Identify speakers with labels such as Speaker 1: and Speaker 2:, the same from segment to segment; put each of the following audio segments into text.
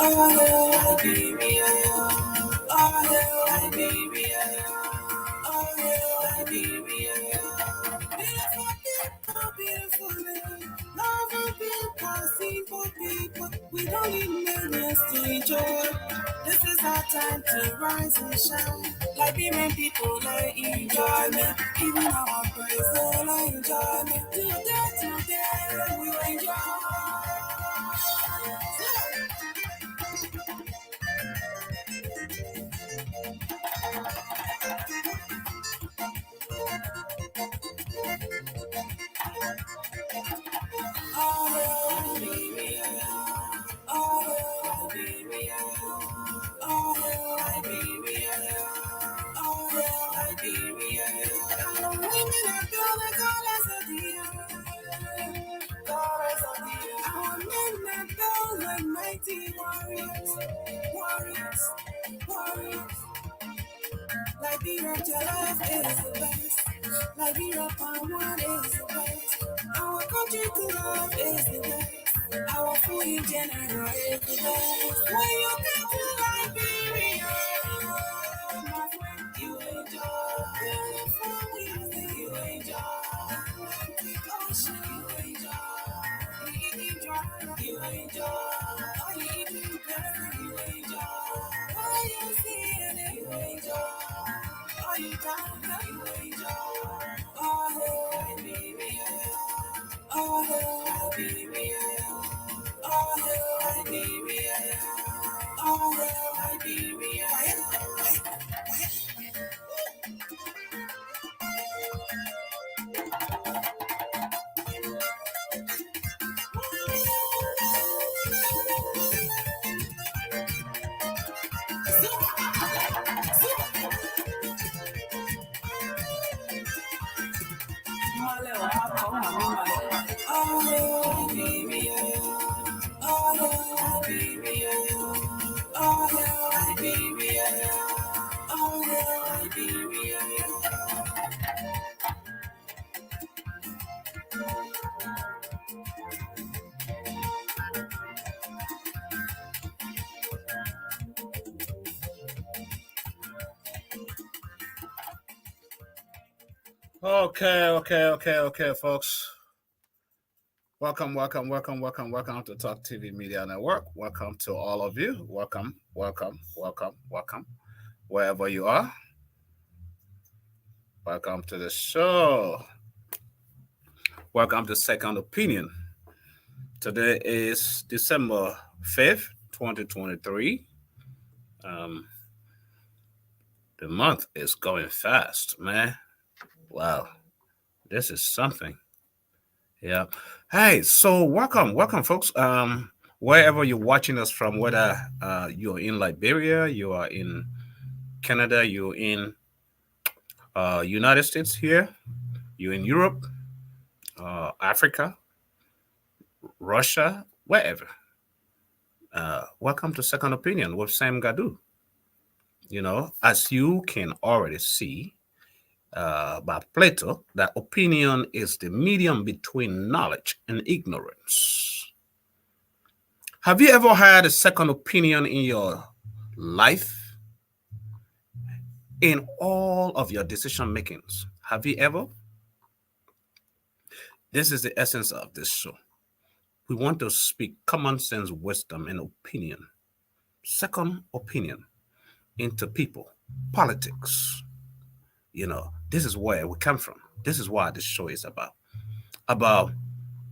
Speaker 1: Liberia. Liberia. Liberia. Beautiful people, beautiful land. Loving people, simple people. We don't need millions to enjoy. This is our time to rise and shine. Liberian people like enjoyment. Even our praise, all enjoyment. Today, we enjoy. Liberia Jollof is the best. Liberia Palm One is the best. Our country to love is the best. Our food in general is the best. When you come to Liberia, my friend, you enjoy. Beautiful music, you enjoy. Atlantic Ocean, you enjoy. Eating dry, you enjoy. All you eating better, you enjoy. All you seeing, you enjoy. All you down, you enjoy. Oh, Liberia. Oh, Liberia. Oh, Liberia. Oh, Liberia. Okay, folks. Welcome to Talk TV Media Network. Welcome to all of you. Welcome. Wherever you are. Welcome to the show. Welcome to Second Opinion. Today is December 5th, 2023. The month is going fast, man. Wow. This is something. Yeah. Hey, so welcome, folks. Wherever you're watching us from, whether you're in Liberia, you are in Canada, you're in United States here, you're in Europe, Africa, Russia, wherever. Welcome to Second Opinion with Sam Gadu. You know, as you can already see by Plato, that opinion is the medium between knowledge and ignorance. Have you ever had a second opinion in your life? In all of your decision makings? Have you ever? This is the essence of this show. We want to speak common sense, wisdom, and opinion. Second opinion into people, politics. You know, this is where we come from. This is what this show is about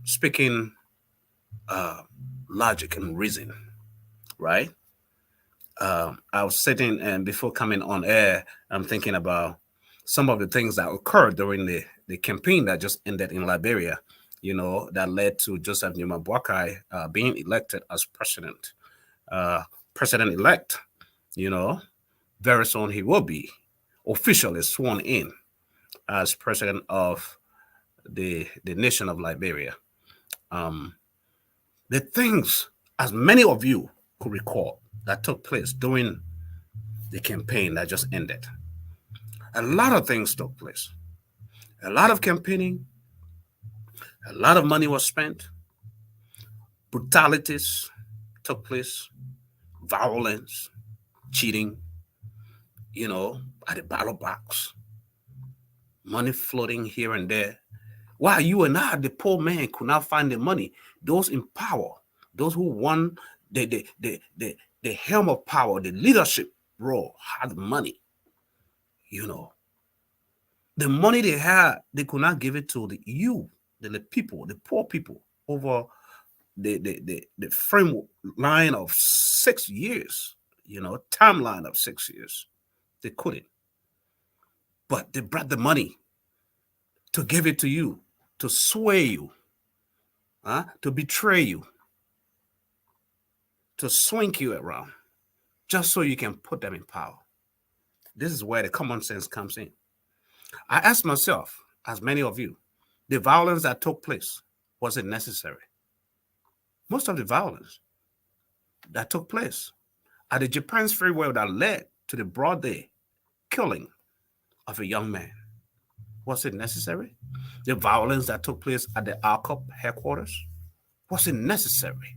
Speaker 1: speaking logic and reason, right? I was sitting and before coming on air, I'm thinking about some of the things that occurred during the campaign that just ended in Liberia, you know, that led to Joseph Numa Boakai being elected as president-elect. You know, very soon he will be officially sworn in as president of the nation of Liberia. The things, as many of you could recall, that took place during the campaign that just ended. A lot of things took place. A lot of campaigning, a lot of money was spent, brutalities took place,
Speaker 2: violence, cheating, at the battle box, money floating here and there. While you and I, the poor man, could not find the money, those in power, those who won the helm of power, the leadership role, had money. You know, the money they had, they could not give it to the people, the poor people, over the frame line of 6 years, timeline of 6 years. They couldn't. But they brought the money to give it to you, to sway you, to betray you, to swing you around, just so you can put them in power. This is where the common sense comes in. I ask myself, as many of you, the violence that took place, was it necessary? Most of the violence that took place at the Japan's freeway that led to the broad day killing of a young man, was it necessary? The violence that took place at the ARCOP headquarters, was it necessary?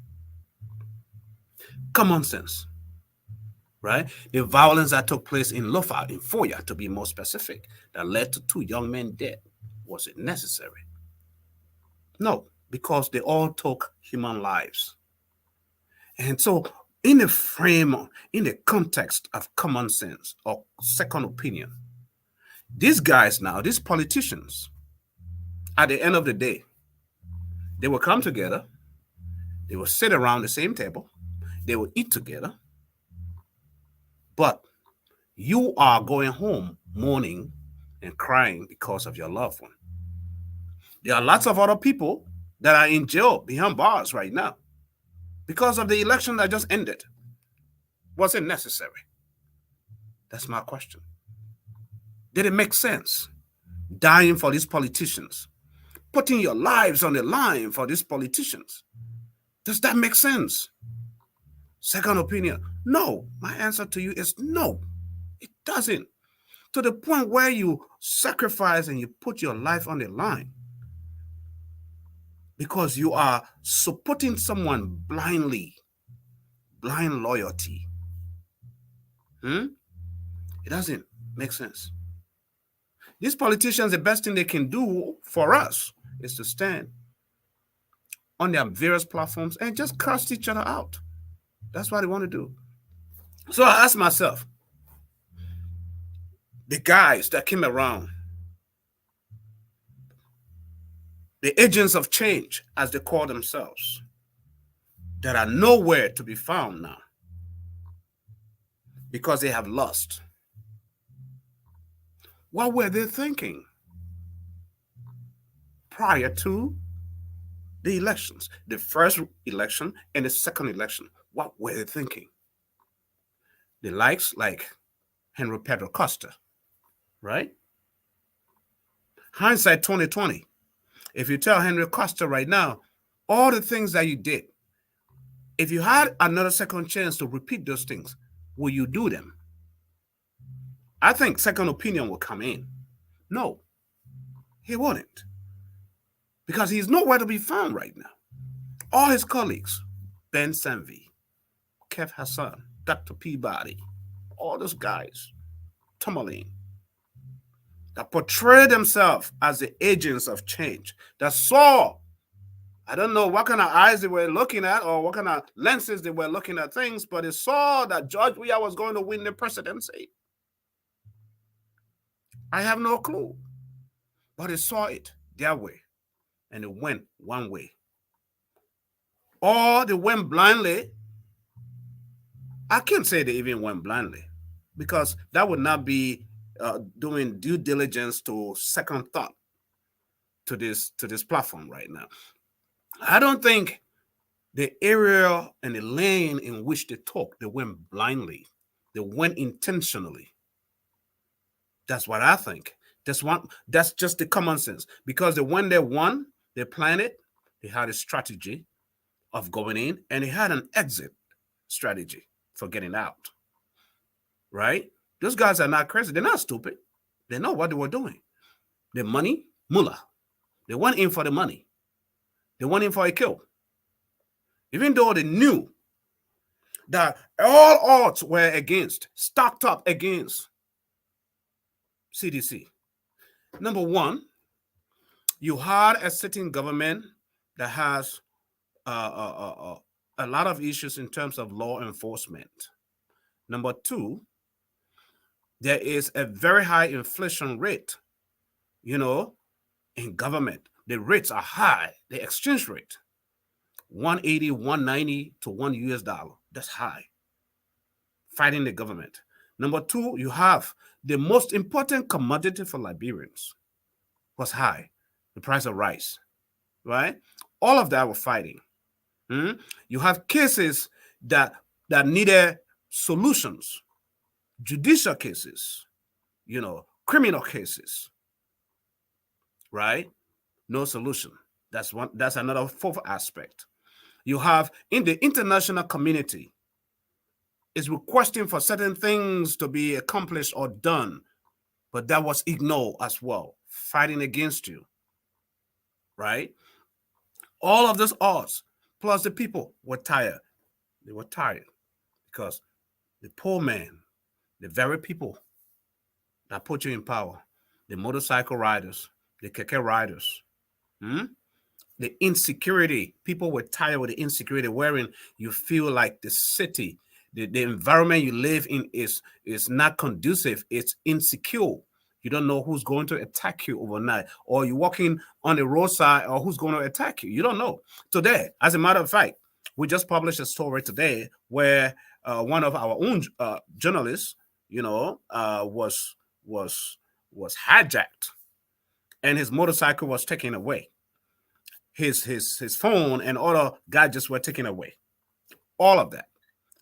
Speaker 2: Common sense, right? The violence that took place in Lofa, in Foya, to be more specific, that led to 2 young men dead, was it necessary? No, because they all took human lives. And so, in the frame, in the context of common sense or second opinion, these guys now, these politicians, at the end of the day, they will come together, they will sit around the same table, they will eat together, but you are going home mourning and crying because of your loved one. There are lots of other people that are in jail behind bars right now because of the election that just ended. Was it necessary? That's my question. Did it make sense? Dying for these politicians, putting your lives on the line for these politicians. Does that make sense? Second opinion, no. My answer to you is no, it doesn't. To the point where you sacrifice and you put your life on the line because you are supporting someone blindly, blind loyalty. It doesn't make sense. These politicians, the best thing they can do for us is to stand on their various platforms and just cast each other out. That's what they want to do. So I asked myself, the guys that came around, the agents of change, as they call themselves, that are nowhere to be found now because they have lost. What were they thinking prior to the elections, the first election and the second election? What were they thinking? The likes like Henry Pedro Costa, right? Hindsight 2020. If you tell Henry Costa right now, all the things that you did, if you had another second chance to repeat those things, will you do them? I think second opinion will come in. No, he wouldn't. Because he's nowhere to be found right now. All his colleagues, Ben Sanvi, Kev Hassan, Dr. Peabody, all those guys, Tomalin, that portray themselves as the agents of change, that saw, I don't know what kind of eyes they were looking at or what kind of lenses they were looking at things, but they saw that George Weah was going to win the presidency. I have no clue, but they saw it their way, and it went one way. Or they went blindly. I can't say they even went blindly, because that would not be doing due diligence to second thought to this platform right now. I don't think the area and the lane in which they talk, they went blindly. They went intentionally. That's what I think. That's just the common sense. Because when they won, they planned it, they had a strategy of going in, and they had an exit strategy for getting out. Right? Those guys are not crazy. They're not stupid. They know what they were doing. The money, mullah. They went in for the money. They went in for a kill. Even though they knew that all odds were against, stacked up against CDC. Number one, you had a sitting government that has a lot of issues in terms of law enforcement. Number two, there is a very high inflation rate, in government. The rates are high, the exchange rate, 180, 190 to $1. That's high. Fighting the government. Number two, you have the most important commodity for Liberians was high, the price of rice, right? All of that were fighting. You have cases that needed solutions, judicial cases, criminal cases, right? No solution. That's another fourth aspect. You have in the international community is requesting for certain things to be accomplished or done, but that was ignored as well, fighting against you, right? All of those odds, plus the people were tired. They were tired because the poor man, the very people that put you in power, the motorcycle riders, the keke riders, the insecurity, people were tired with the insecurity, wherein you feel like the city, the environment you live in is not conducive. It's insecure. You don't know who's going to attack you overnight, or you're walking on the roadside, or who's going to attack you. You don't know. Today, as a matter of fact, we just published a story today where one of our own journalists, was hijacked, and his motorcycle was taken away. His phone and other gadgets were taken away. All of that,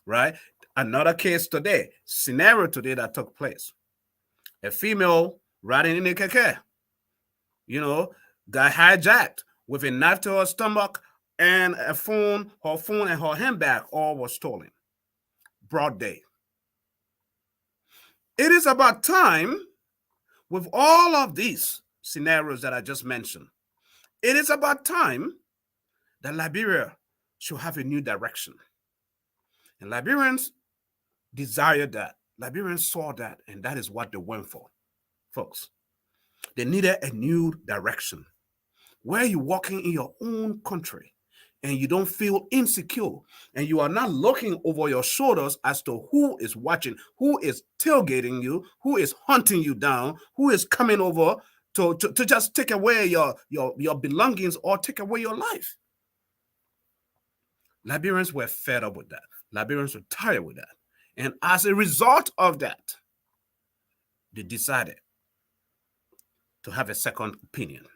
Speaker 2: right? Another case today, scenario today that took place. A female riding in a keke, got hijacked with a knife to her stomach and her phone and her handbag all was stolen. Broad day. It is about time, with all of these scenarios that I just mentioned, it is about time that Liberia should have a new direction. And Liberians desired that. Liberians saw that, and that is what they went for, folks. They needed a new direction where you're walking in your own country and you don't feel insecure, and you are not looking over your shoulders as to who is watching, who is tailgating you, who is hunting you down, who is coming over to just take away your belongings or take away your life. Liberians were fed up with that. Liberians were tired with that. And as a result of that, they decided to have a second opinion.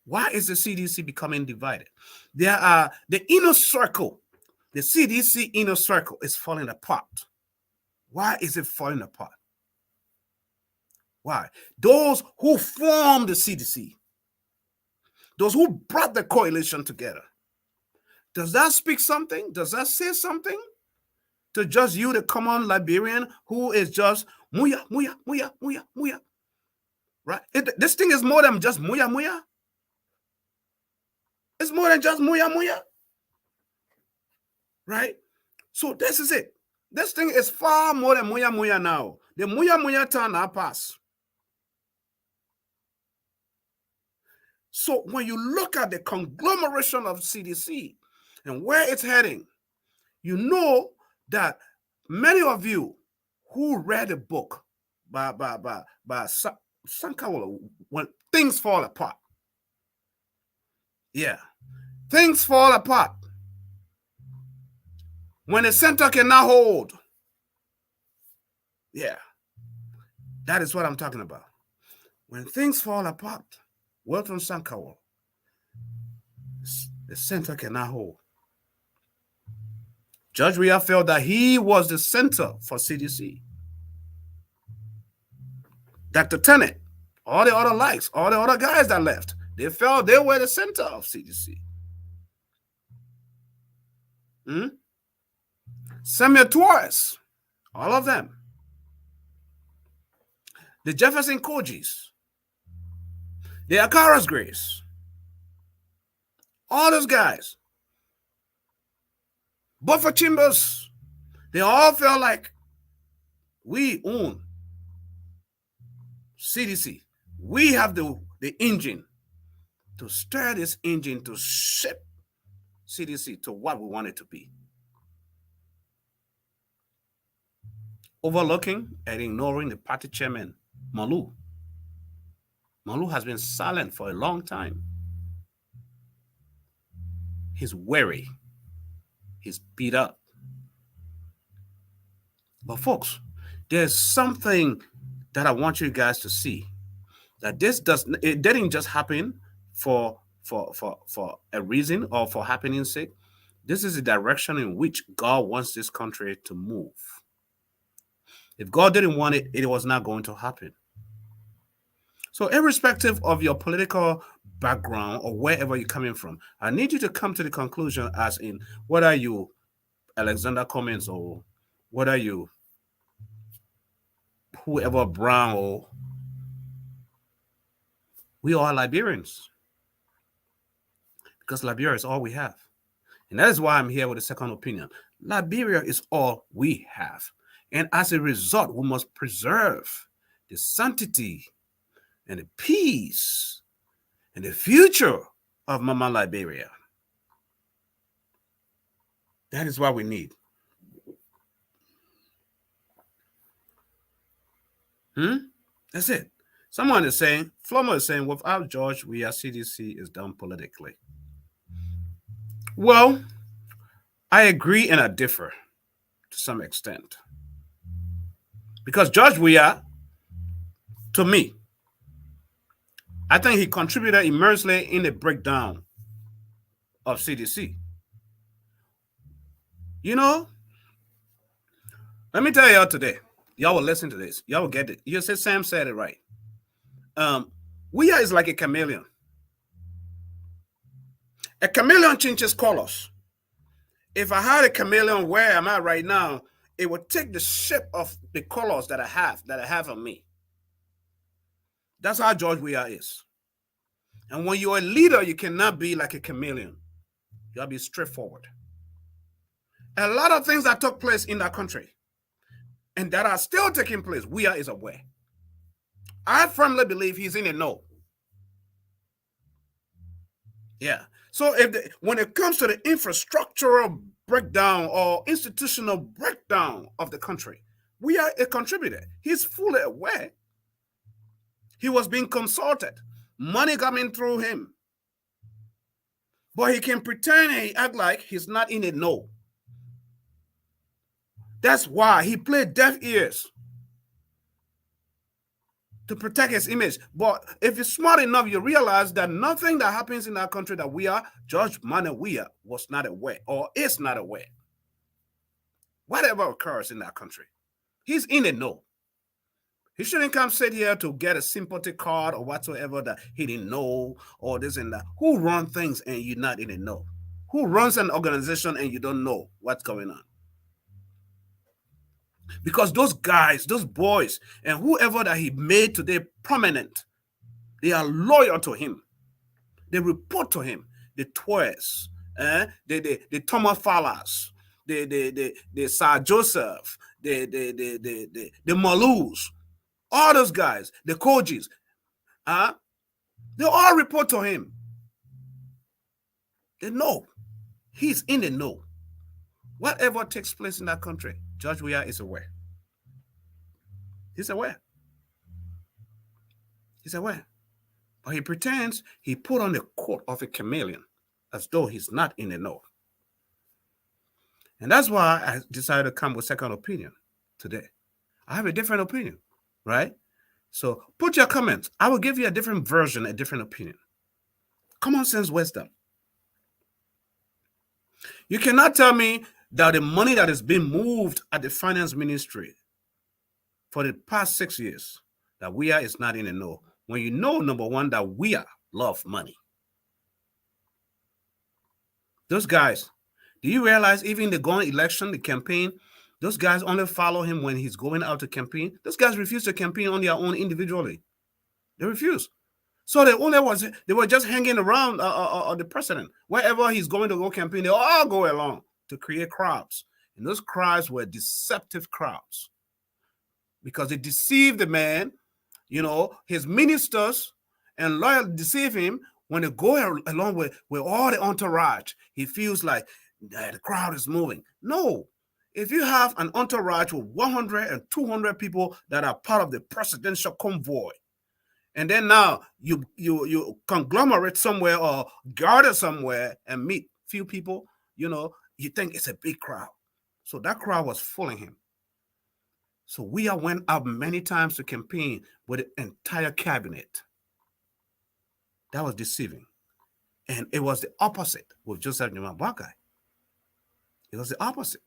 Speaker 2: Why is the CDC becoming divided? There are the inner circle. The CDC inner circle is falling apart. Why is it falling apart? Why? Those who formed the CDC, those who brought the coalition together, does that speak something? Does that say something to just you, the common Liberian, who is just muya, muya, muya, muya, muya? Right? This thing is more than just muya, muya. It's more than just muya, muya. Right? So this is it. This thing is far more than muya, muya now. The muya, muya time now pass. So when you look at the conglomeration of CDC and where it's heading, you know that many of you who read a book by Sankawulo, When Things Fall Apart. Yeah. Things fall apart. When the center cannot hold. Yeah. That is what I'm talking about. When things fall apart, Welton Sankawulo, the center cannot hold. Judge Weah felt that he was the center for CDC. Dr. Tennant, all the other likes, all the other guys that left, they felt they were the center of CDC. Samuel Torres, all of them. The Jefferson Kojis, the Akaras Grace, all those guys. Buffer Chambers, they all felt like we own CDC. We have the engine to stir this engine to shape CDC to what we want it to be. Overlooking and ignoring the party chairman, Malu. Malu has been silent for a long time. He's weary. He's beat up. But folks, there's something that I want you guys to see. That it didn't just happen for a reason or for happening's sake. This is the direction in which God wants this country to move. If God didn't want it, it was not going to happen. So irrespective of your political background or wherever you're coming from, I need you to come to the conclusion as in whether you Alexander Cummings or whether you whoever Brown or we are Liberians. Because Liberia is all we have. And that is why I'm here with a second opinion. Liberia is all we have. And as a result, we must preserve the sanctity and the peace and the future of Mama Liberia. That is what we need. That's it. Someone is saying, Flomo is saying, without George Weah, CDC is done politically. Well, I agree and I differ to some extent. Because George Weah, to me, I think he contributed immensely in the breakdown of CDC. You know, let me tell y'all today, y'all will listen to this. Y'all will get it. You said Sam said it right. Weah is like a chameleon. A chameleon changes colors. If I had a chameleon where I'm at right now, it would take the shape of the colors that I have on me. That's how George Weah is. And when you're a leader, you cannot be like a chameleon. You gotta be straightforward. A lot of things that took place in that country and that are still taking place, Weah is aware. I firmly believe he's in the know. Yeah. So when it comes to the infrastructural breakdown or institutional breakdown of the country, we are a contributor. He's fully aware. He was being consulted. Money coming through him. But he can pretend and he act like he's not in the know. That's why he played deaf ears to protect his image. But if you're smart enough, you realize that nothing that happens in our country that George Manneh Weah was not aware or is not aware. Whatever occurs in that country, he's in the know. He shouldn't come sit here to get a sympathy card or whatsoever that he didn't know or this and that. Who runs things and you're not in the know? Who runs an organization and you don't know what's going on? Because those guys, those boys, and whoever that he made today prominent, they are loyal to him. They report to him. The Twers, the Thomas Fallas, the Sir Joseph, the Malus, all those guys, the Kojis, they all report to him. They know. He's in the know. Whatever takes place in that country, George Weah is aware. He's aware. He's aware. But he pretends he put on the coat of a chameleon as though he's not in the know. And that's why I decided to come with second opinion today. I have a different opinion, right? So put your comments. I will give you a different version, a different opinion. Common sense wisdom. You cannot tell me that the money that is being moved at the finance ministry for the past 6 years, that Weah is not in the know. When you know, number one, that Weah love money. Those guys, do you realize even the going election, the campaign, those guys only follow him when he's going out to campaign? Those guys refuse to campaign on their own individually. They refuse. So they were just hanging around the president. Wherever he's going to go campaign, they all go along to create crowds. And those crowds were deceptive crowds because they deceived the man, his ministers and lawyers deceive him when they go along with all the entourage. He feels like the crowd is moving. No. If you have an entourage with 100 and 200 people that are part of the presidential convoy, and then now you conglomerate somewhere or gather somewhere and meet few people, you think it's a big crowd. So that crowd was fooling him. So we went up many times to campaign with the entire cabinet. That was deceiving. And it was the opposite with Joseph Njoman Boakai. It was the opposite.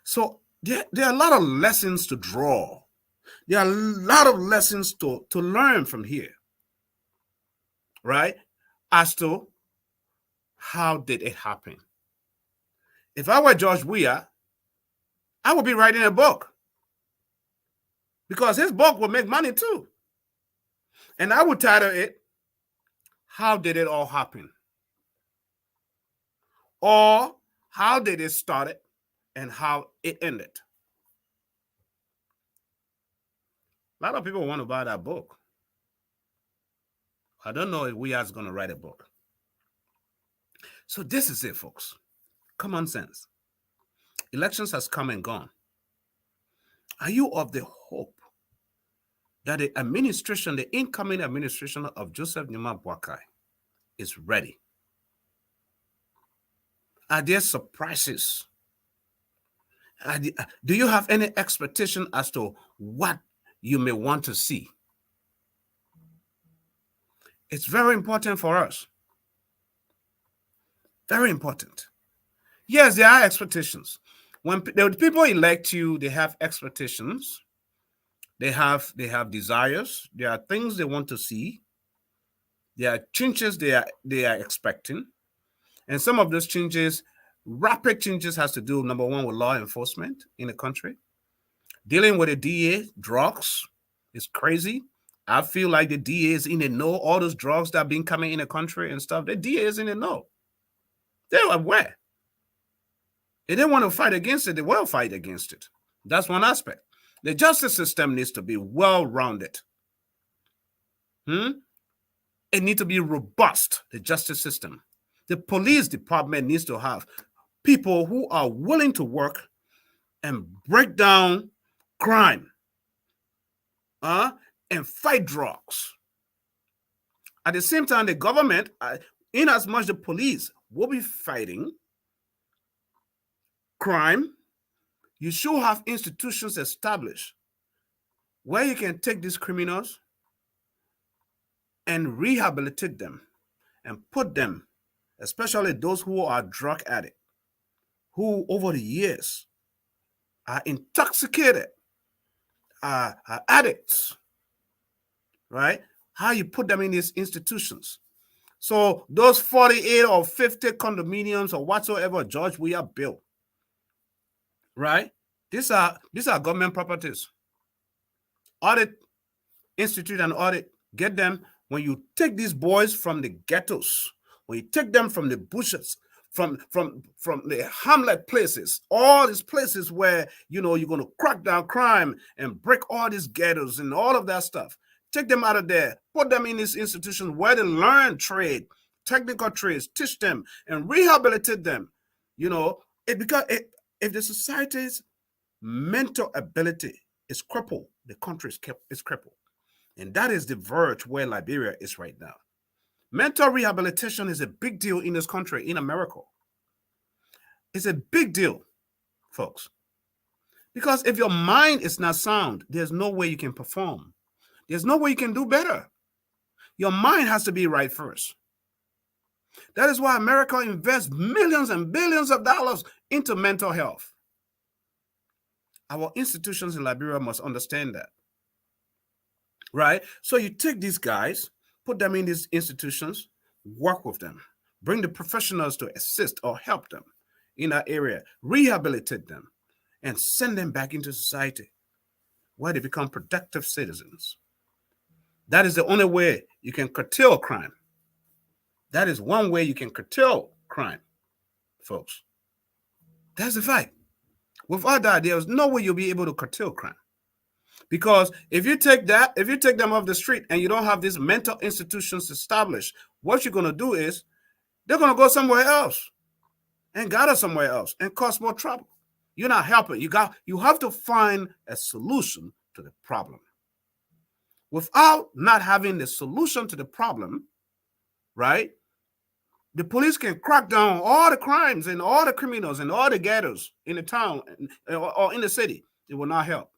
Speaker 2: So there are a lot of lessons to draw. There are a lot of lessons to learn from here, right? As to how did it happen. If I were George Weah, I would be writing a book because his book will make money too. And I would title it, How Did It All Happen? Or how did it start and how it ended? A lot of people want to buy that book. I don't know if Weah is going to write a book. So this is it, folks. Common sense. Elections has come and gone. Are you of the hope that the incoming administration of Joseph Njoman Boakai is ready? Are there surprises? Do you have any expectation as to what you may want to see? It's very important for us. Very important. Yes, there are expectations. When the people elect you, they have expectations. They have desires. There are things they want to see. There are changes they are expecting. And some of those changes, rapid changes, has to do, number one, with law enforcement in the country. Dealing with the DA, drugs is crazy. I feel like the DA is in the know. All those drugs that have been coming in the country and stuff, the DA is in the know. They're aware. They didn't want to fight against it. They will fight against it. That's one aspect. The justice system needs to be well-rounded. It needs to be robust, the justice system. The police department needs to have people who are willing to work and break down crime and fight drugs. At the same time, the government, in as much the police will be fighting crime, you should have institutions established where you can take these criminals and rehabilitate them and put them, especially those who are drug addicts, who over the years are intoxicated, are addicts, right? How you put them in these institutions. So those 48 or 50 condominiums or whatsoever George Weah built, right? These are government properties. Audit, institute an audit, get them. When you take these boys from the ghettos, when you take them from the bushes, from the hamlet places, all these places where you're going to crack down crime and break all these ghettos and all of that stuff, take them out of there, put them in these institutions where they learn trade, technical trades, teach them and rehabilitate them. Because if the society's mental ability is crippled, the country is crippled. And that is the verge where Liberia is right now. Mental rehabilitation is a big deal in this country, in America. It's a big deal, folks. Because if your mind is not sound, there's no way you can perform. There's no way you can do better. Your mind has to be right first. That is why America invests millions and billions of dollars into mental health. Our institutions in Liberia must understand that. Right? So you take these guys, put them in these institutions, work with them, bring the professionals to assist or help them in that area, rehabilitate them, and send them back into society where they become productive citizens. That is the only way you can curtail crime. That is one way you can curtail crime, folks. That's the fact. Without that, there's no way you'll be able to curtail crime. Because if you take them off the street and you don't have these mental institutions established, what you're going to do is they're going to go somewhere else and gather somewhere else and cause more trouble. You're not helping. You have to find a solution to the problem. Without not having the solution to the problem, right? The police can crack down on all the crimes and all the criminals and all the ghettos in the town or in the city. It will not help.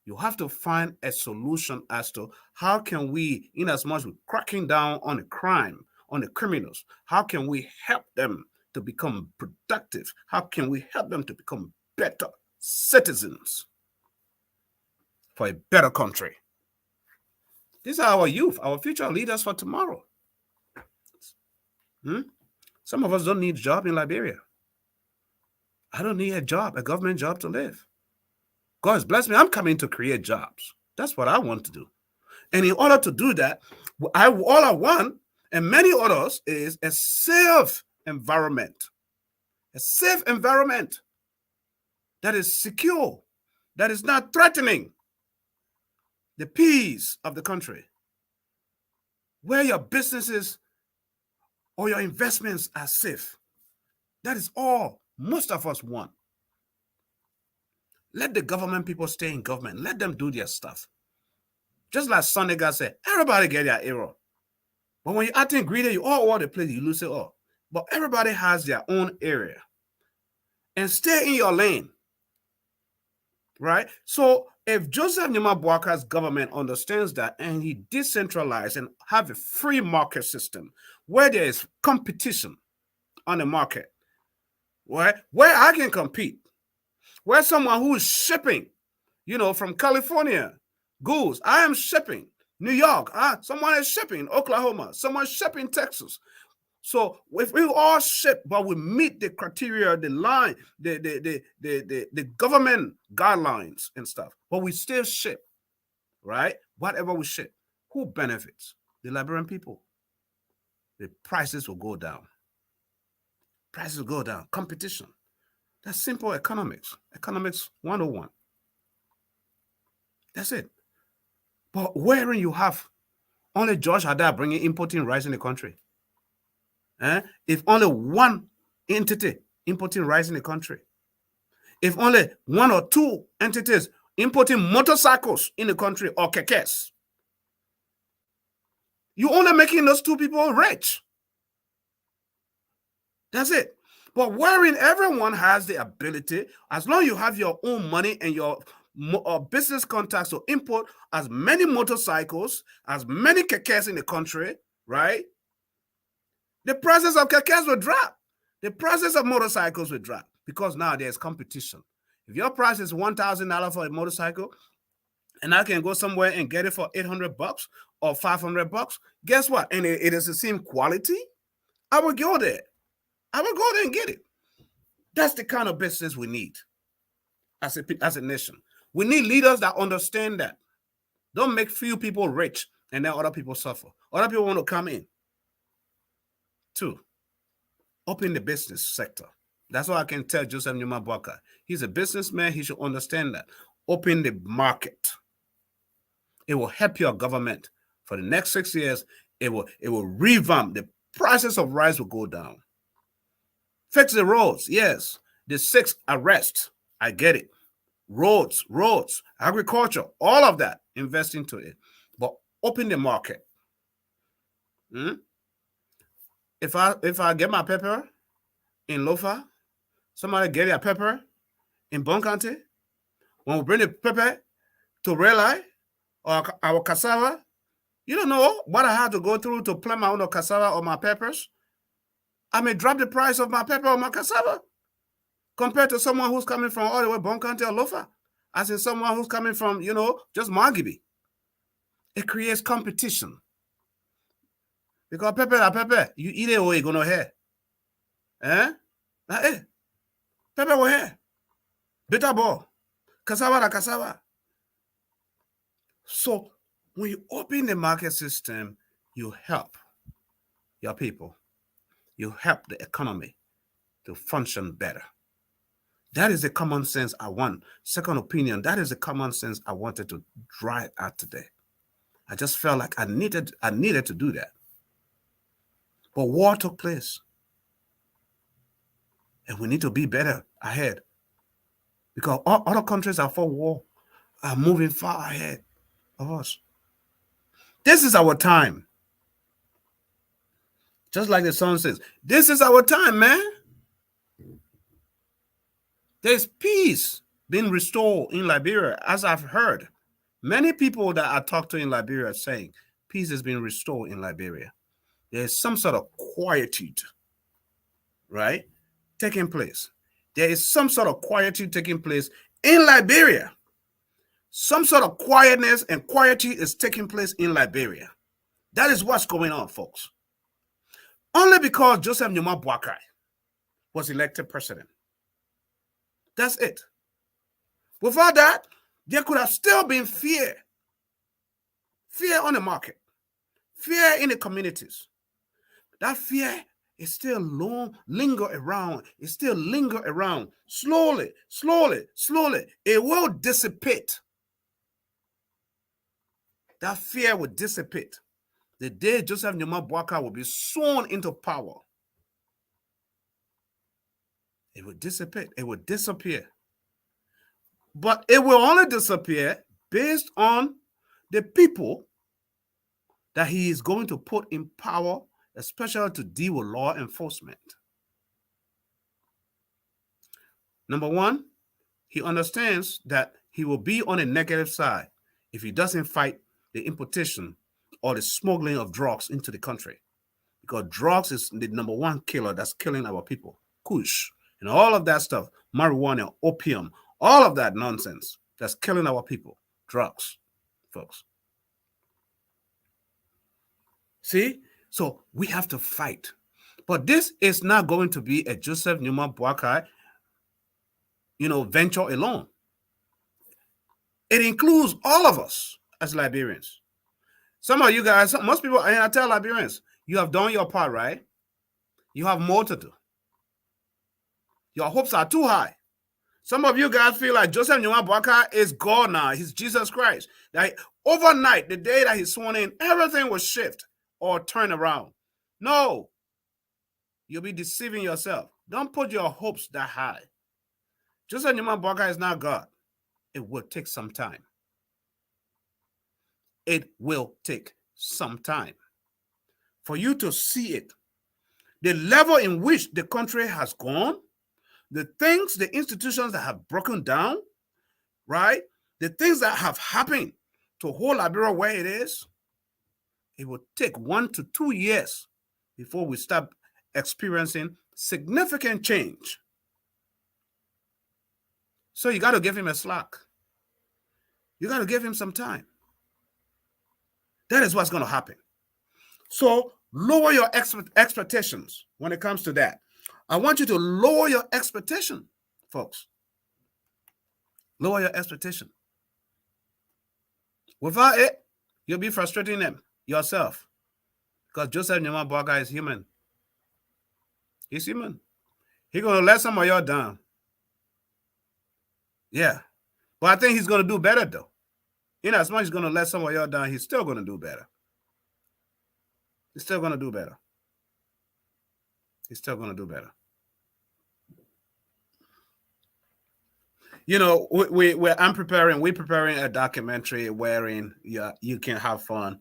Speaker 2: You have to find a solution as to how can we, in as much as cracking down on the crime, on the criminals, how can we help them to become productive? How can we help them to become better citizens for a better country? These are our youth, our future leaders for tomorrow. Some of us don't need a job in Liberia. I don't need a job, a government job to live. God has blessed me. I'm coming to create jobs. That's what I want to do. And in order to do that, all I want, and many others, is a safe environment. A safe environment that is secure, that is not threatening the peace of the country, where your businesses or your investments are safe. That is all most of us want. Let the government people stay in government. Let them do their stuff. Just like Sunday God said, everybody get their error. But when you're acting greedy, you all over the place, you lose it all. But everybody has their own area. And stay in your lane. Right? So if Joseph Numa Boaka's government understands that and he decentralized and have a free market system where there is competition on the market, right? Where I can compete, where someone who is shipping, from California, goods, I am shipping. New York, someone is shipping Oklahoma, someone shipping Texas. So if we all ship, but we meet the criteria, the line, the government guidelines and stuff, but we still ship, right? Whatever we ship, who benefits? The Liberian people. The prices will go down. Prices will go down. Competition. That's simple economics. Economics 101. That's it. But wherein you have only George Haddad bringing importing rice in the country. If only one entity importing rice in the country. If only one or two entities importing motorcycles in the country or kekes. You're only making those two people rich. That's it. But wherein everyone has the ability, as long as you have your own money and your business contacts to import as many motorcycles, as many kekes in the country, right? The prices of kekes will drop. The prices of motorcycles will drop because now there's competition. If your price is $1,000 for a motorcycle, and I can go somewhere and get it for $800 or $500, guess what? And it is the same quality. I will go there. I will go there and get it. That's the kind of business we need as a nation. We need leaders that understand that. Don't make few people rich and then other people suffer. Other people want to come in. 2, open the business sector. That's what I can tell Joseph Numa Boaka. He's a businessman. He should understand that. Open the market. It will help your government for the next 6 years. It will revamp. The prices of rice will go down. Fix the roads. Yes. The 6 arrests. I get it. Roads, agriculture, all of that. Invest into it. But open the market. If I get my pepper in Lofa, somebody get their pepper in Bon County, when we bring the pepper to Relay or our cassava, you don't know what I had to go through to plant my own cassava or my peppers. I may drop the price of my pepper or my cassava compared to someone who's coming from all the way Bon County or Lofa, as in someone who's coming from, just Margibi. It creates competition. Because pepper, you eat it or you're going to hair. Pepper will hair. Bitter ball. Cassava. So when you open the market system, you help your people. you help the economy to function better. That is the common sense I want. Second opinion, that is the common sense I wanted to drive out today. I just felt like I needed to do that. But war took place. And we need to be better ahead. Because all other countries are for war, are moving far ahead of us. This is our time. Just like the song says, this is our time, man. There's peace being restored in Liberia, as I've heard. Many people that I talked to in Liberia are saying peace has been restored in Liberia. There's some sort of quietude, right, taking place. There is some sort of quietude taking place in Liberia. Some sort of quietness and quietude is taking place in Liberia. That is what's going on, folks. Only because Joseph Numa Boakai was elected president. That's it. Without that, there could have still been fear. Fear on the market. Fear in the communities. That fear is still linger around. It still linger around. Slowly, slowly, slowly. It will dissipate. That fear will dissipate. The day Joseph Numa Boakai will be sworn into power, it will dissipate. It will disappear. But it will only disappear based on the people that he is going to put in power, especially to deal with law enforcement. Number one, he understands that he will be on a negative side if he doesn't fight the importation or the smuggling of drugs into the country. Because drugs is the number one killer that's killing our people. Kush and all of that stuff, marijuana, opium, all of that nonsense that's killing our people. Drugs, folks. See? So we have to fight. But this is not going to be a Joseph Numa Boakai, venture alone. It includes all of us as Liberians. Some of you guys, most people, I tell Liberians, you have done your part, right? You have more to do. Your hopes are too high. Some of you guys feel like Joseph Numa Boakai is God now. He's Jesus Christ. That overnight, the day that he's sworn in, everything will shift or turn around. No. You'll be deceiving yourself. Don't put your hopes that high. Joseph Numa Boakai is not God. It will take some time. It will take some time for you to see it. The level in which the country has gone, the things, the institutions that have broken down, right? The things that have happened to hold Liberia where it is, it will take 1 to 2 years before we start experiencing significant change. So you got to give him a slack. You got to give him some time. That is what's going to happen. So lower your expectations when it comes to that. I want you to lower your expectation, folks. Lower your expectation. Without it, you'll be frustrating them yourself. Because Joseph Numa Boakai is human. He's human. He's going to let some of y'all down. Yeah. But I think he's going to do better, though. As much as he's going to let some of y'all down, he's still going to do better. He's still going to do better. He's still going to do better. We're preparing a documentary wherein you can have fun.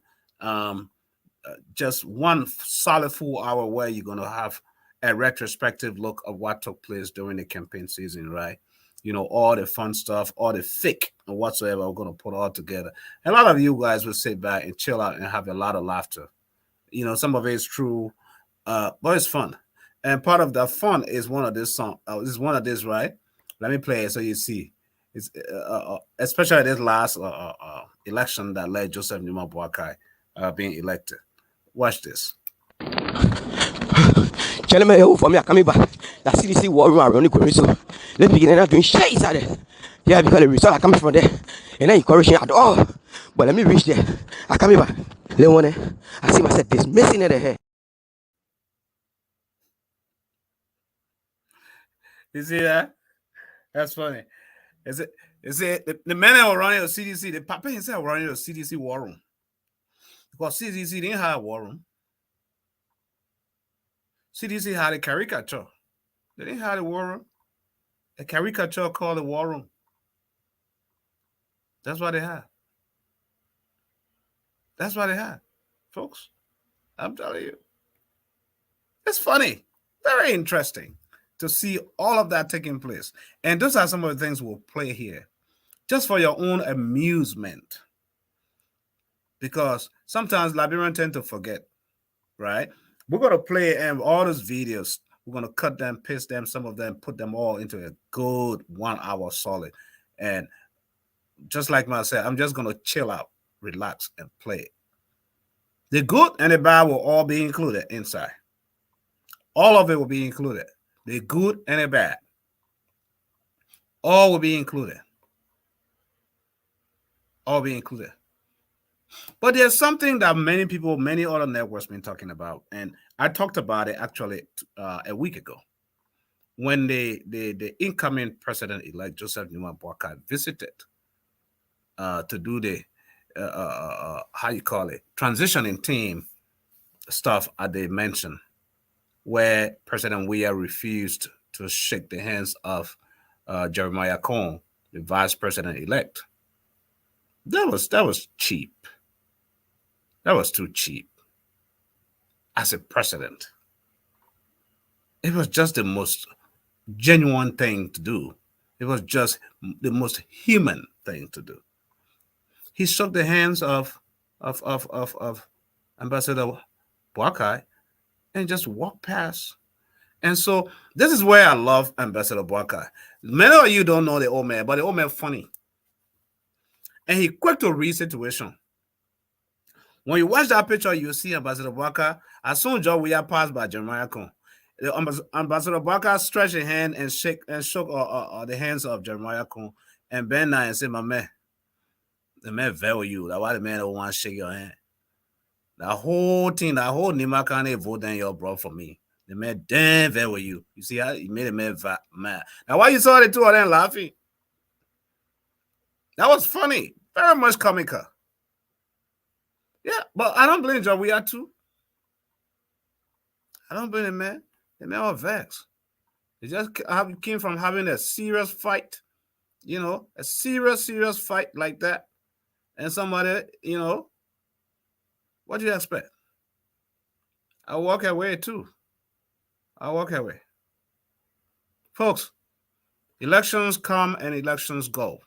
Speaker 2: Just one solid full hour where you're going to have a retrospective look of what took place during the campaign season, right? All the fun stuff, all the fake and whatsoever, we're going to put all together. And a lot of you guys will sit back and chill out and have a lot of laughter. Some of it is true, but it's fun. And part of that fun is one of this song. Is one of this, right? Let me play it so you see. It's especially this last election that led Joseph Numa Boakai being elected. Watch this.
Speaker 3: Gentlemen, for me, I'm coming back. The CDC war room around the corner. So let's begin now doing shit inside there. Yeah, because the result are coming from there. And then encouraging at all. But let me reach there. I'm coming back. I see myself dismissing it ahead.
Speaker 2: You see that? That's funny. Is it? The men that were running the CDC, the papa himself running the CDC war room. Because CDC didn't have a war room. CDC had a caricature. They didn't have a war room. A caricature called the war room. That's what they had. That's what they had, folks. I'm telling you. It's funny. Very interesting to see all of that taking place. And those are some of the things we'll play here, just for your own amusement. Because sometimes Liberians tend to forget, right? We're going to play all those videos. We're going to cut them, paste them, some of them, put them all into a good 1 hour solid. And just like I said, I'm just going to chill out, relax, and play. The good and the bad will all be included inside. All of it will be included. The good and the bad. All will be included. All will be included. But there's something that many people, many other networks been talking about. And I talked about it actually a week ago when the incoming president-elect Joseph Numa Boakai visited to do the, how you call it, transitioning team stuff at the mansion, where President Weah refused to shake the hands of Jeremiah Cone, the vice president-elect. That was cheap. That was too cheap. As a president, it was just the most genuine thing to do. It was just the most human thing to do. He shook the hands of Ambassador Boakai and just walked past. And so this is where I love Ambassador Boakai. Many of you don't know the old man, but the old man funny. And he quick to read situation. When you watch that picture, you see Ambassador Boakai. As soon as we are passed by Jeremiah Cone, Ambassador Boakai stretched a hand and shook the hands of Jeremiah Cone and bend down and said, "My man, the man value you. That's why the man don't want to shake your hand. That whole thing, that whole Nima County vote in your bro for me. The man damn value you. You see how he made a man mad. Now why you saw the two of them laughing? That was funny. Very much comical. Yeah, but I don't blame John. We are too. I don't blame the man. The man was vexed. They just came from having a serious fight, a serious fight like that. And somebody, what do you expect? I walk away too. I walk away. Folks, elections come and elections go.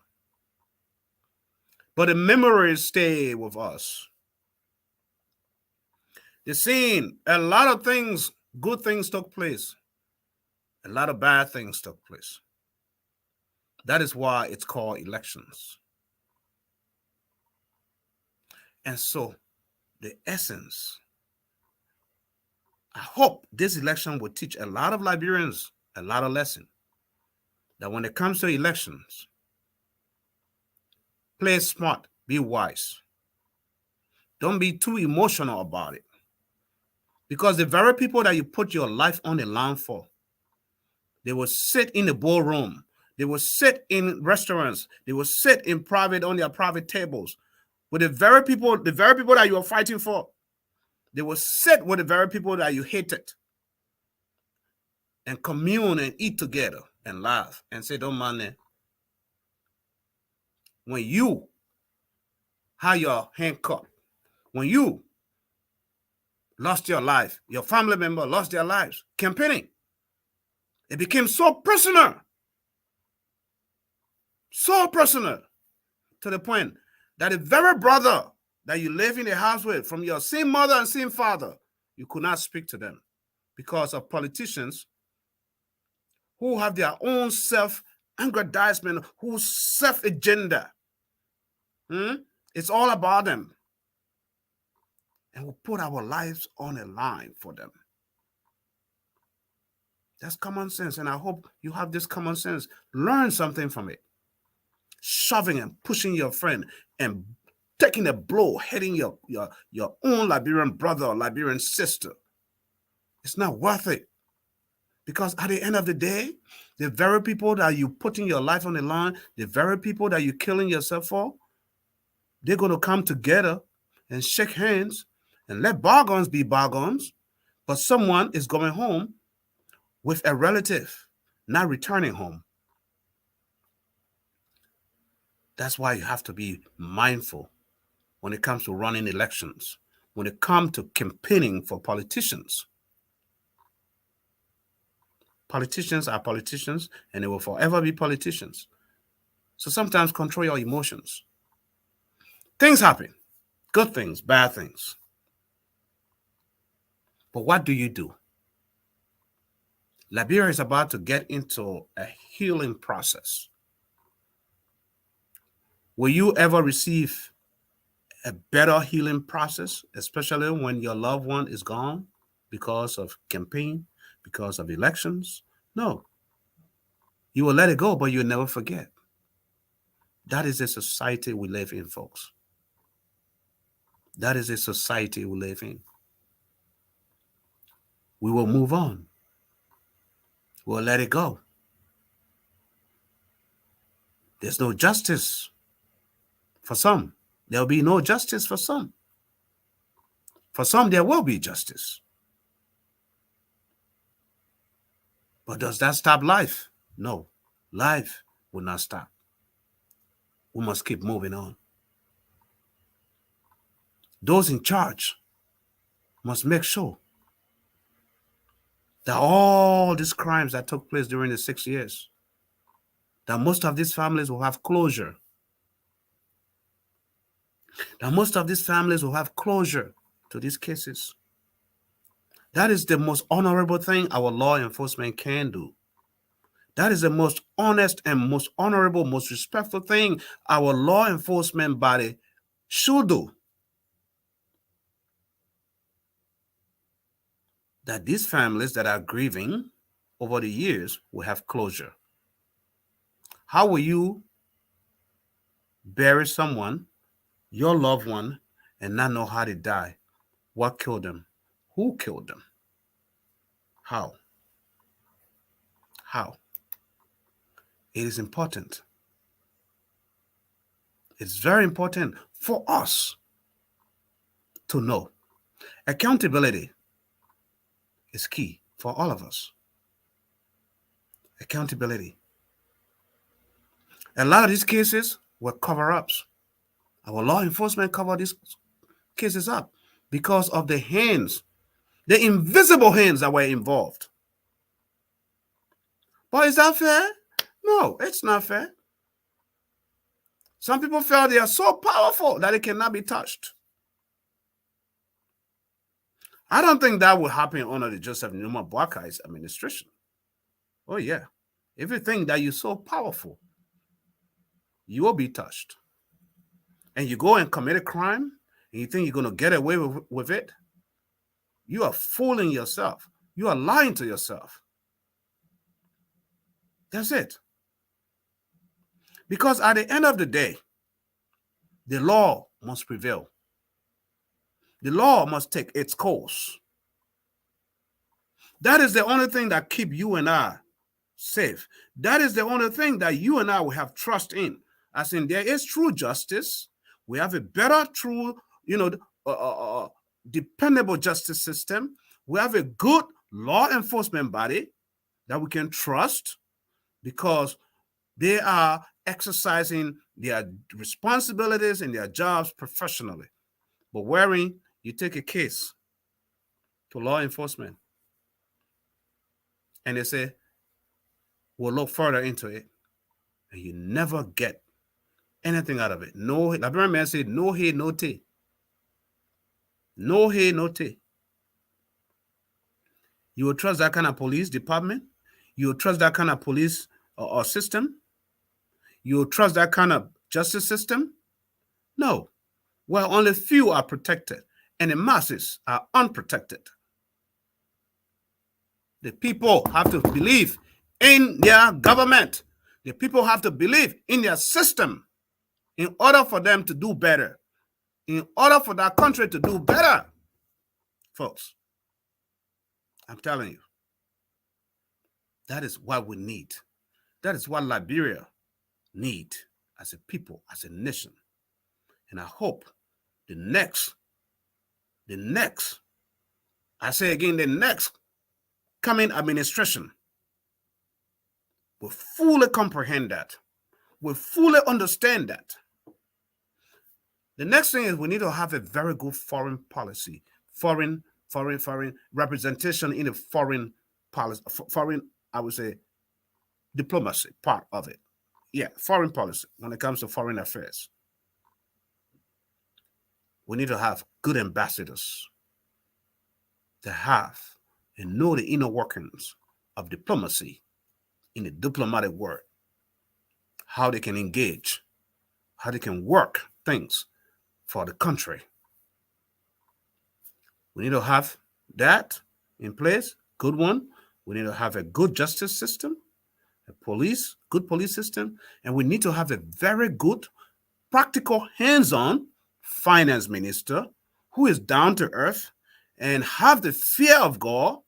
Speaker 2: But the memories stay with us. The scene, a lot of things, good things took place. A lot of bad things took place. That is why it's called elections. And so, the essence, I hope this election will teach a lot of Liberians a lot of lesson. That when it comes to elections, play smart, be wise. Don't be too emotional about it. Because the very people that you put your life on the line for, they will sit in the ballroom. They will sit in restaurants. They will sit in on their private tables with the very people that you are fighting for. They will sit with the very people that you hated and commune and eat together and laugh and say, don't mind it. When you had your hand cut, when you lost your life, your family member lost their lives campaigning, it became so personal to the point that the very brother that you live in the house with, from your same mother and same father, you could not speak to them because of politicians who have their own self-aggrandizement, whose self-agenda. It's all about them. And we'll put our lives on a line for them. That's common sense. And I hope you have this common sense. Learn something from it. Shoving and pushing your friend and taking a blow, hitting your own Liberian brother or Liberian sister. It's not worth it. Because at the end of the day, The very people that you putting your life on the line, the very people that you're killing yourself for, they're going to come together and shake hands and let bygones be bygones. But someone is going home with a relative, not returning home. That's why you have to be mindful when it comes to running elections, when it comes to campaigning for politicians. Politicians are politicians, and they will forever be politicians. So sometimes control your emotions. Things happen, good things, bad things. But what do you do? Liberia is about to get into a healing process. Will you ever receive a better healing process, especially when your loved one is gone because of campaign, because of elections? No. You will let it go, but you'll never forget. That is the society we live in, folks. That is the society we live in. We will move on. We'll let it go. There's no justice for some. There'll be no justice for some. For some, there will be justice. But does that stop life? No. Life will not stop. We must keep moving on. Those in charge must make sure that all these crimes that took place during the 6 years, that most of these families will have closure. That most of these families will have closure to these cases. That is the most honorable thing our law enforcement can do. That is the most honest and most honorable, most respectful thing our law enforcement body should do. That these families that are grieving over the years will have closure. How will you bury someone, your loved one, and not know how they died? What killed them? Who killed them? How? How? It is important. It's very important for us to know. Accountability is key for all of us. Accountability. A lot of these cases were cover-ups. Our law enforcement covered these cases up because of the hands, the invisible hands that were involved. But is that fair? No, it's not fair. Some people feel they are so powerful that it cannot be touched. I don't think that will happen under the Joseph Numa Boakai's administration. Oh, yeah. If you think that you're so powerful, you will be touched. And you go and commit a crime, and you think you're going to get away with it, you are fooling yourself. You are lying to yourself. That's it. Because at the end of the day, the law must prevail. The law must take its course. That is the only thing that keeps you and I safe. That is the only thing that you and I will have trust in. As in, there is true justice. We have a better, true, dependable justice system. We have a good law enforcement body that we can trust because they are exercising their responsibilities and their jobs professionally. But wherein you take a case to law enforcement and they say, we'll look further into it, and you never get anything out of it. No, Liberian man said, no hay, no tea. No hay, no tea. You will trust that kind of police department? You will trust that kind of police or system? You will trust that kind of justice system? No. Well, only few are protected, and the masses are unprotected. The people have to believe in their government. The people have to believe in their system in order for them to do better, in order for that country to do better. Folks, I'm telling you. That is what we need. That is what Liberia need as a people, as a nation. And I hope the next, I say again, the next coming administration will fully comprehend that, will fully understand that. The next thing is we need to have a very good foreign policy, foreign representation in the foreign policy, foreign, I would say, diplomacy part of it. Yeah, foreign policy when it comes to foreign affairs. We need to have good ambassadors that have and know the inner workings of diplomacy in the diplomatic world, how they can engage, how they can work things for the country. We need to have that in place, good one. We need to have a good justice system, a good police system, and we need to have a very good, practical, hands-on finance minister who is down to earth and have the fear of God,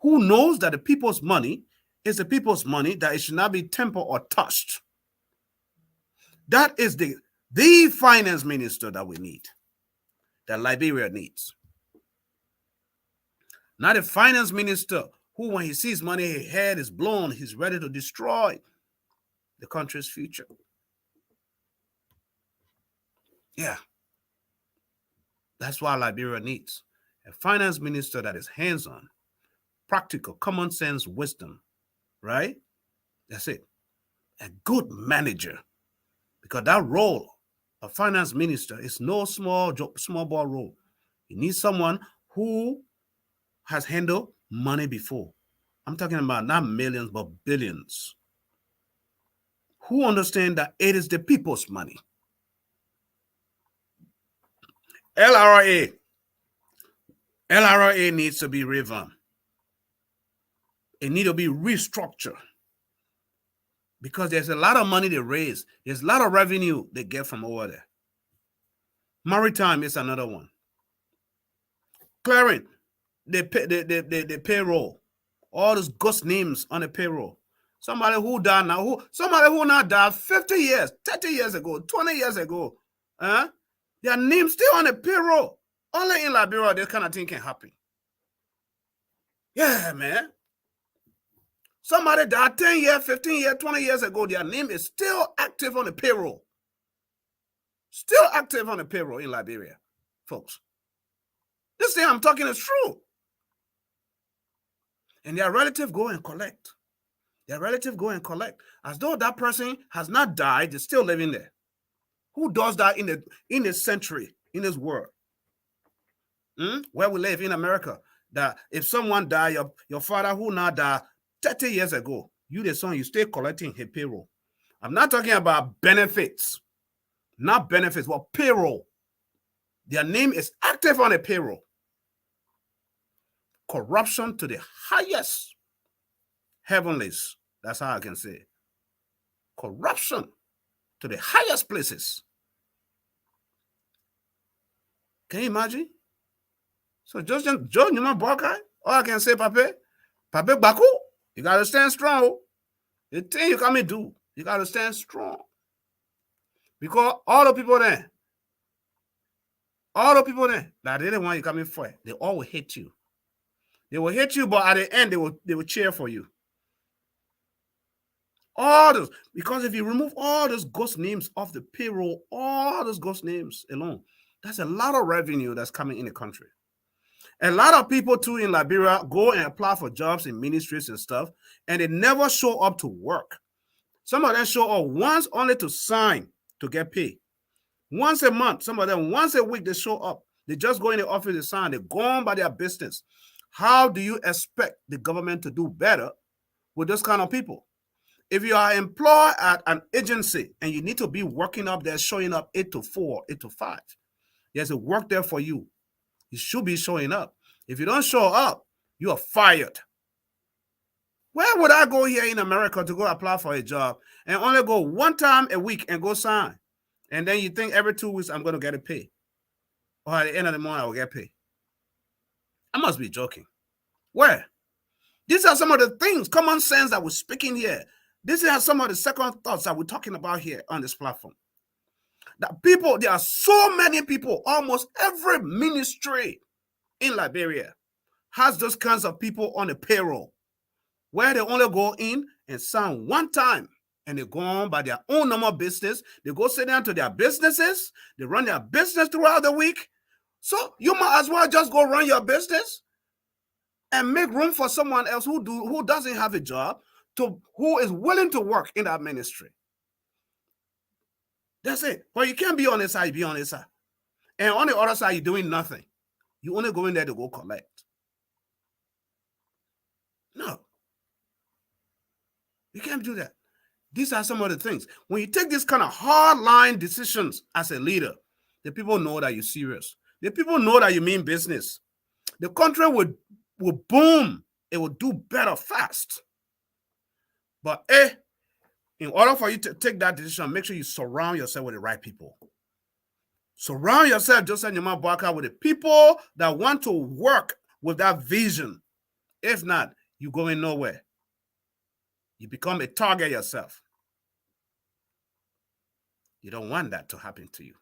Speaker 2: who knows that the people's money is the people's money, that it should not be tempered or touched. That is the finance minister that we need, that Liberia needs. Not a finance minister who, when he sees money, his head is blown, he's ready to destroy the country's future. Yeah. That's what Liberia needs. A finance minister that is hands-on, practical, common sense wisdom, right? That's it. A good manager. Because that role of finance minister is no small ball role. You need someone who has handled money before. I'm talking about not millions, but billions. Who understand that it is the people's money. LRA needs to be revamped. It needs to be restructured. Because there's a lot of money they raise. There's a lot of revenue they get from over there. Maritime is another one. Clearing, the payroll. All those ghost names on the payroll. Somebody who died now, somebody who not died 50 years, 30 years ago, 20 years ago. Their names still on the payroll. Only in Liberia, this kind of thing can happen. Yeah, man. Somebody died 10 years, 15 years, 20 years ago. Their name is still active on the payroll. Still active on the payroll in Liberia, folks. This thing I'm talking is true. And their relative go and collect. Their relative go and collect. As though that person has not died, they're still living there. Who does that in this century, in this world? Where we live in America, that if someone died, your father who now died 30 years ago, you the son, you stay collecting his payroll. I'm not talking about benefits. Not benefits, but payroll. Their name is active on the payroll. Corruption to the highest heavenlies. That's how I can say it. Corruption to the highest places. Can you imagine? So just John Newman Barker, all I can say, Pape Baku, you gotta stand strong. The thing you come and do, you gotta stand strong. Because all the people there, that they don't want you coming for it, they all will hate you. They will hate you, but at the end, they will cheer for you. All those, because if you remove all those ghost names off the payroll, all those ghost names alone, that's a lot of revenue that's coming in the country. A lot of people too in Liberia go and apply for jobs in ministries and stuff, and they never show up to work. Some of them show up once only to sign to get paid. Once a month, some of them once a week they show up. They just go in the office to sign. They go on by their business. How do you expect the government to do better with those kind of people? If you are employed at an agency and you need to be working up there, showing up 8 to 4, 8 to 5, there's a work there for you. You should be showing up. If you don't show up, you are fired. Where would I go here in America to go apply for a job and only go one time a week and go sign? And then you think every 2 weeks I'm going to get a pay. Or at the end of the month I will get paid. I must be joking. Where? These are some of the things, common sense that we're speaking here. These are some of the second thoughts that we're talking about here on this platform. That people, there are so many people, almost every ministry in Liberia has those kinds of people on the payroll where they only go in and sign one time and they go on by their own normal business. They go sit down to their businesses. They run their business throughout the week. So you might as well just go run your business and make room for someone else who doesn't have a job, who is willing to work in that ministry. That's it. But you can't be on this side, be on this side. And on the other side, you're doing nothing. You only go in there to go collect. No. You can't do that. These are some of the things. When you take these kind of hard-line decisions as a leader, the people know that you're serious. The people know that you mean business. The country will boom. It will do better fast. But in order for you to take that decision, make sure you surround yourself with the right people. Surround yourself, Joseph Nyamabwaka, with the people that want to work with that vision. If not, you're going nowhere. You become a target yourself. You don't want that to happen to you.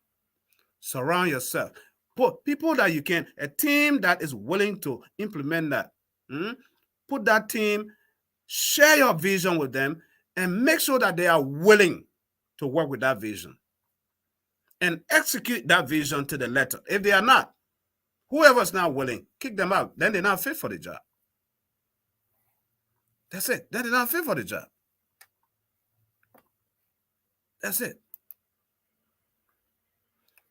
Speaker 2: Surround yourself. Put people that you can, a team that is willing to implement that. Put that team, share your vision with them, and make sure that they are willing to work with that vision and execute that vision to the letter. If they are not, whoever's not willing, kick them out. Then they're not fit for the job. That's it. Then they're not fit for the job. That's it.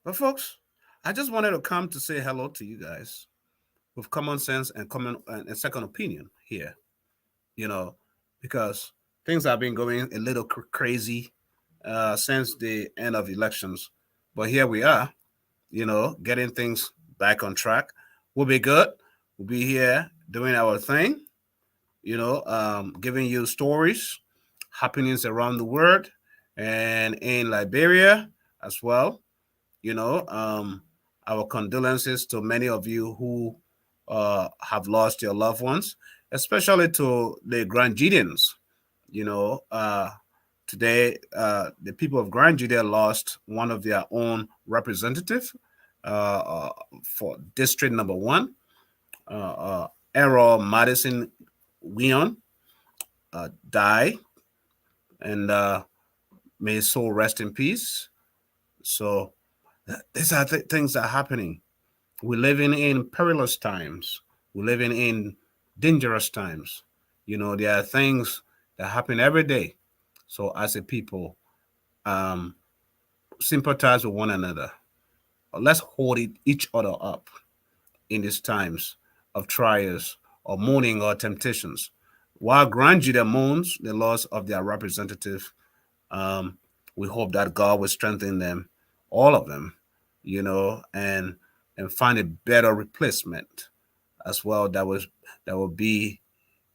Speaker 2: But folks, I just wanted to come to say hello to you guys with common sense and second opinion here, because things have been going a little crazy since the end of elections. But here we are, getting things back on track. We'll be good. We'll be here doing our thing, giving you stories, happenings around the world and in Liberia as well. Our condolences to many of you who have lost your loved ones, especially to the Grand Gideons. Today, the people of Grand Judea lost one of their own representatives for District Number 1, Errol Madison Weon, died, and may his soul rest in peace. So these are things that are happening. We're living in perilous times. We're living in dangerous times. There are things that happen every day. So as a people, sympathize with one another. Let's hold each other up in these times of trials or mourning or temptations. While Grand Judah mourns the loss of their representative, we hope that God will strengthen them, all of them, and find a better replacement as well. That will be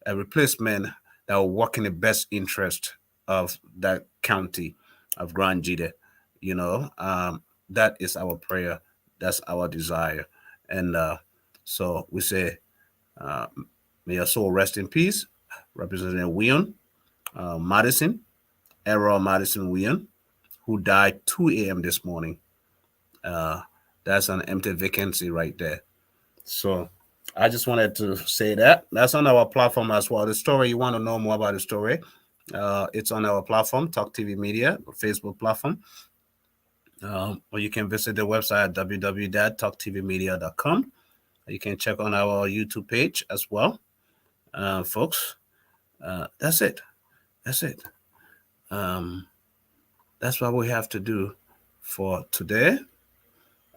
Speaker 2: a replacement that will work in the best interest of that county of Grand Judah. That is our prayer. That's our desire. And so we say, may your soul rest in peace. Representative Weon Madison, Errol Madison Weon, who died 2 a.m. this morning. That's an empty vacancy right there. So I just wanted to say that. That's on our platform as well. The story, you want to know more about the story, it's on our platform, Talk TV Media, Facebook platform. Or you can visit the website at www.talktvmedia.com. You can check on our YouTube page as well. Folks, that's it. That's it. That's what we have to do for today.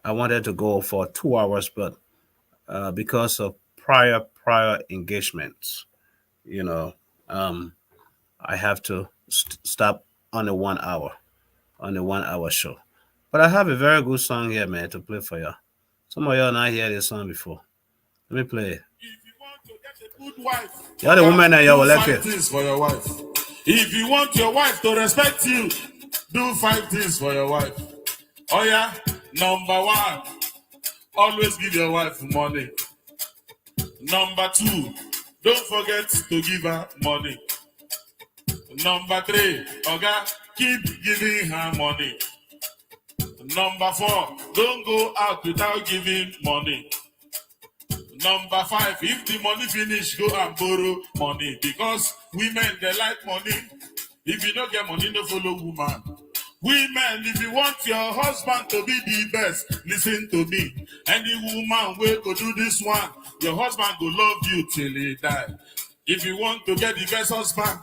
Speaker 2: I wanted to go for 2 hours, but because of prior engagements, I have to stop on the 1 hour, show. But I have a very good song here, man, to play for you. Some of y'all not heard this song before. Let me play it.
Speaker 1: If you want to get a good wife,
Speaker 2: you're the woman that you will left here.
Speaker 1: 5 things for your wife. If you want your wife to respect you, do 5 things for your wife. Oh yeah, number 1, always give your wife money. Number 2,
Speaker 4: don't forget to give her money. Number 3, Oga, keep giving her money. Number 4, don't go out without giving money. Number 5, if the money finish, go and borrow money. Because women, they like money. If you don't get money, no follow woman. Women, if you want your husband to be the best, listen to me. Any woman will go do this one, your husband will love you till he die. If you want to get the best husband,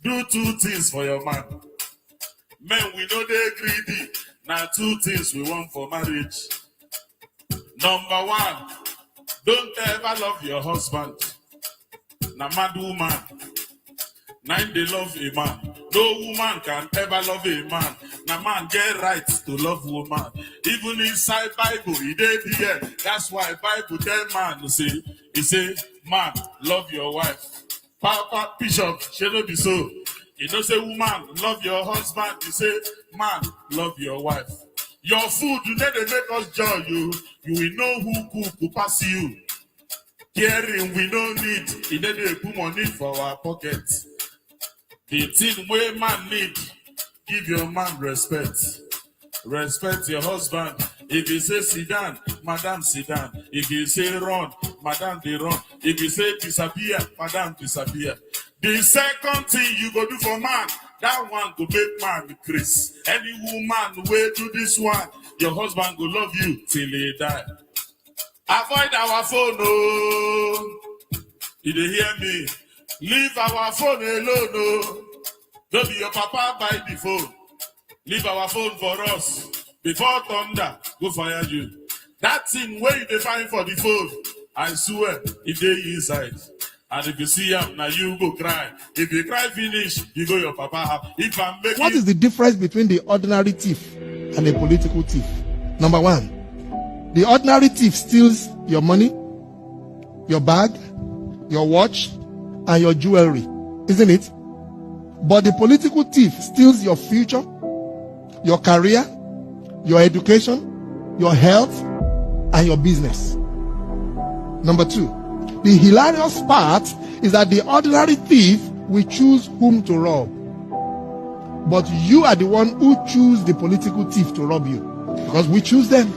Speaker 4: do 2 things for your man. Men, we know they greedy. Now 2 things we want for marriage. Number 1, don't ever love your husband. Now mad woman. 9, they love a man. No woman can ever love a man. Now man get right to love woman. Even inside Bible, he did here. That's why Bible tell man to say, he say, man, love your wife. Papa, Bishop, she no be so. You know say, woman, love your husband. You say, man, love your wife. Your food, you know they make us joy. You will know who cook, who pass you. Caring, we don't need. You know they put money for our pockets. The thing where man need, give your man respect. Respect your husband. If you say sit down, madam sit down. If you say run, madam they run. If you say disappear, madam disappear. The second thing you go do for man, that one go make man increase. Any woman will do this one, your husband go love you till he die. Avoid our phone, oh. Did you hear me? Leave our phone alone, oh. Don't be your papa buy the phone. Leave our phone for us. Before thunder, go fire you. That thing where you find for the phone, I swear, if they inside. And if you see him, now you go cry. If you cry finish, you go your papa house. If I'm making...
Speaker 5: What is the difference between the ordinary thief and a political thief? Number 1, the ordinary thief steals your money, your bag, your watch, and your jewelry, isn't it? But the political thief steals your future, your career, your education, your health, and your business. Number 2, the hilarious part is that the ordinary thief will choose whom to rob. But you are the one who choose the political thief to rob you. Because we choose them.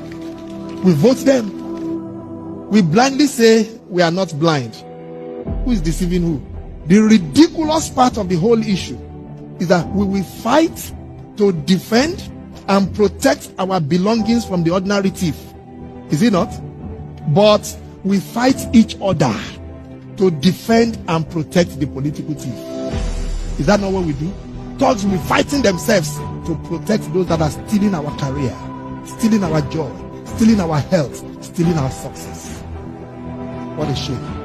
Speaker 5: We vote them. We blindly say we are not blind. Who is deceiving who? The ridiculous part of the whole issue is that we will fight to defend and protect our belongings from the ordinary thief. Is it not? But we fight each other to defend and protect the political thief. Is that not what we do? Thugs will be fighting themselves to protect those that are stealing our career, stealing our joy, stealing our health, stealing our success. What a shame.